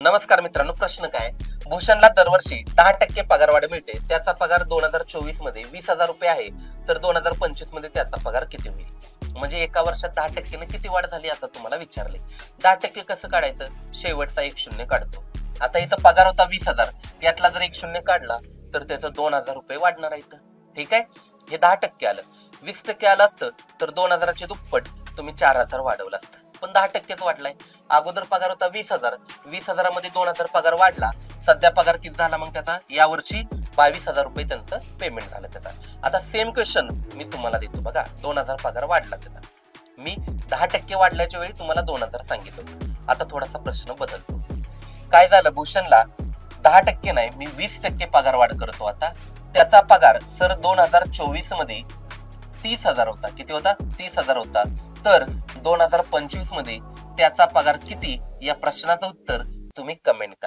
नमस्कार मित्रांनो, प्रश्न काय? भूषणला दरवर्षी 10% पगारवाढ मिळते. त्याचा पगार 2024 मध्ये 20,000 रुपये आहे, तर 2025 मध्ये त्याचा पगार किती होईल? म्हणजे एका वर्षात 10% किती वाढ झाली असं तुम्हाला विचारले. 10% कसं काढायचं? शेवटचा एक शून्य काढतो. आता इथं पगार होता 20,000, यातला जर एक शून्य काढला तर त्याचं 2,000 रुपये वाढणार आहे इथं. ठीक आहे, हे 10% आलं. 20% आलं असतं तर 2,000चे दुप्पट तुम्ही 4,000 वाढवलं असतं, पण 10%च वाढलाय. अगोदर पगार होता 20,000, 20,000 मध्ये 2,000 पगार वाढला. सध्या पगार किती झाला मग त्याचा? यावर्षी 22,000 रुपये त्यांचं पेमेंट झालं त्याचा. आता सेम क्वेश्चन मी तुम्हाला देतो बघा. 2,000 पगार वाढला त्याचा, मी 10% वाढल्याच्या वेळी तुम्हाला 2,000 सांगितलं होतं. आता थोडासा प्रश्न बदलतो. काय झालं? भूषणला 10% नाही, मी 20% पगार वाढ करतो. आता त्याचा पगार सर 2024 मध्ये 30,000 होता. किती होता? 30,000 होता. तर 2025 मध्ये त्याचा पगार किती? या प्रश्नाचं उत्तर तुम्ही कमेंट करा.